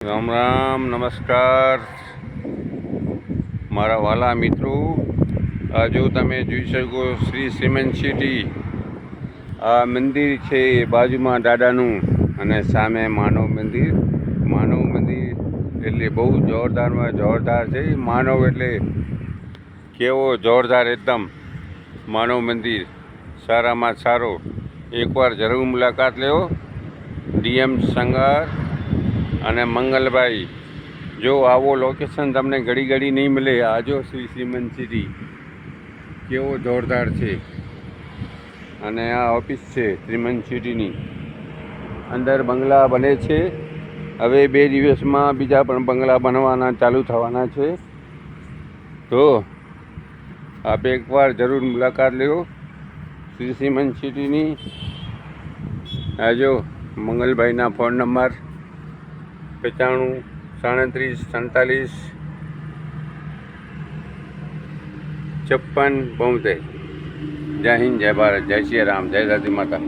રામ રામ, નમસ્કાર મારા વાલા મિત્રો. આ જો તમે જોઈ શકો શ્રી સિમેન્ટ સિટી, આ મંદિર છે બાજુમાં દાદાનું, અને સામે માનવ મંદિર. માનવ મંદિર એટલે બહુ જોરદારમાં જોરદાર છે. માનવ એટલે કેવો જોરદાર એકદમ માનવ મંદિર, સારામાં સારો. એકવાર જરૂર મુલાકાત લેવો. ડીએમ સંગાર અને મંગલભાઈ, જો આવો લોકેશન તમને ઘડી ઘડી નહીં મળે. આજો શ્રી સિમેન્ટ સિટી કેવો જોરદાર છે. અને આ ઓફિસ છે સિમેન્ટ સિટીની. અંદર બંગલા બને છે. હવે 2 દિવસમાં બીજા પણ બંગલા બનવાના ચાલુ થવાના છે. તો આપ એકવાર જરૂર મુલાકાત લેવો શ્રી સિમેન્ટ સિટીની. આજો મંગલભાઈના ફોન નંબર 95 37 47 56 72. જય હિન્દ, જય ભારત, જય શ્રી રામ, જય દાદી માતા.